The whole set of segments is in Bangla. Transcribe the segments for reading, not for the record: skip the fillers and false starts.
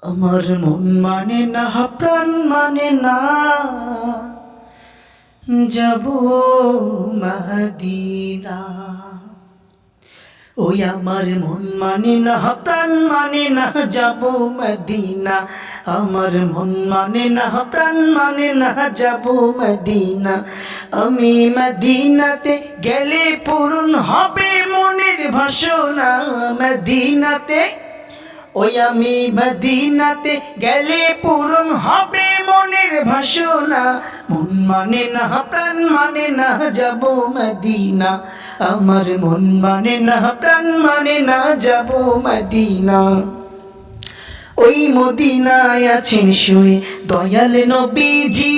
আমার মন মানে না, প্রাণ মানে না, যাব মদিনা। ওই আমার মন মানে না, প্রাণ মানে না, যাব মদিনা। আমার মন মানে না, প্রাণ মানে না, যাব মদিনা। আমি মদিনাতে গেলে পূরণ হবে মনের বাসনা। মদিনাতে, ওই আমি মদিনাতে গেলে পূরণ হবে মনের বাসনা। মন মানে না, প্রাণ মানে না, যাব মদিনা। আমার মন মানে না, প্রাণ মানে না, যাব মদিনা। ওই মদিনায় আছেন শুয়ে দয়াল নবীজি,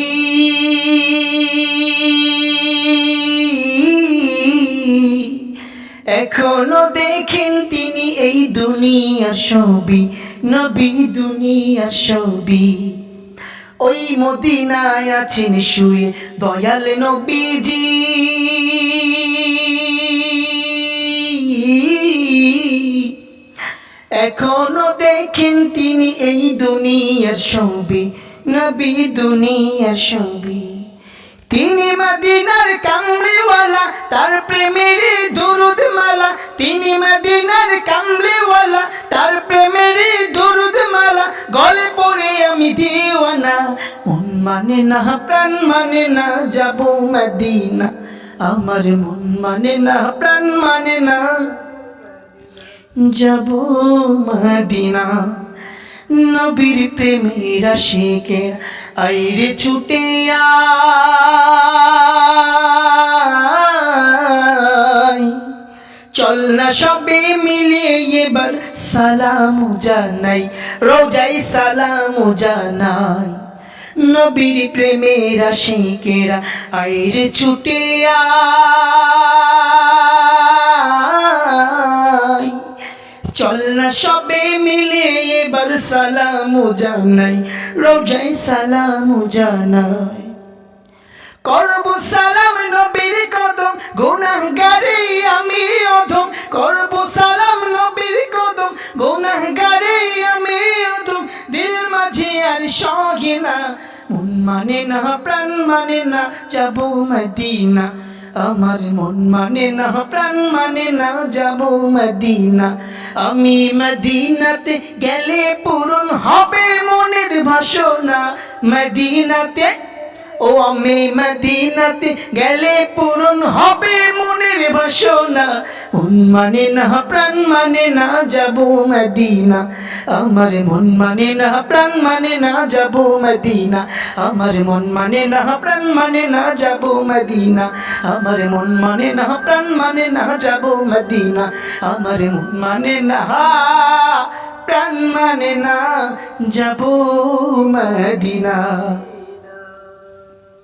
এখনো দেখেন তিনি এই দুনিয়ার ছবি, নবী দুনিয়ার ছবি। ওই মদিনায় আছেন শুয়ে দয়াল নবীজি, এখনো দেখেন তিনি এই দুনিয়ার ছবি, নবী দুনিয়ার ছবি। তিনি মদিনার কামলিওয়ালা, তার প্রেমের দুরুদ মালা। তিনি মদিনার কামলিওয়ালা, তার প্রেমের দুরুদ মালা। গলে পড়ে আমি দিওয়ানা, মন মানে না, প্রাণ মানে না, যাব মদিনা। আমার মন মানে না, প্রাণ মানে না, যাব মদিনা। নবীর প্রেমের আশিকের আইরে ছুটে আয়, চল না সবে মিলে এবার সালাম জানাই, রোজাই সালাম জানাই। নবীর প্রেমের আশিকেরা আইরে ছুটে আয়, চল না সবে মিলে এবার সালাম জানাই, রোজাই সালাম জানাই। করব সালাম নবীর কদম, গুনাহগারে আমি অধম। করব সালাম নবীর কদম, গুনাহগারে আমি অধম। দিল মাঝে আর সহে না, মন মানে না, প্রাণ মানে না, যাব মদিনা। আমার মন মানে না, প্রাণ মানে না, যাব মদিনা। আমি মদিনাতে গেলে পূরণ হবে মনের বাসনা। মদিনাতে, ও আমি মদিনাতে গেলে পূরণ হবে মনের বাসনা। মন মানে না, প্রাণ মানে না, যাব মদিনা। আমার মন মানে না, প্রাণ মানে না, যাব মদিনা। আমার মন মানে না, প্রাণ মানে না, যাব মদিনা। আমার মন মানে না, প্রাণ মানে না, যাব মদিনা। আমার মন মানে না, প্রাণ মানে না, যাব মদিনা।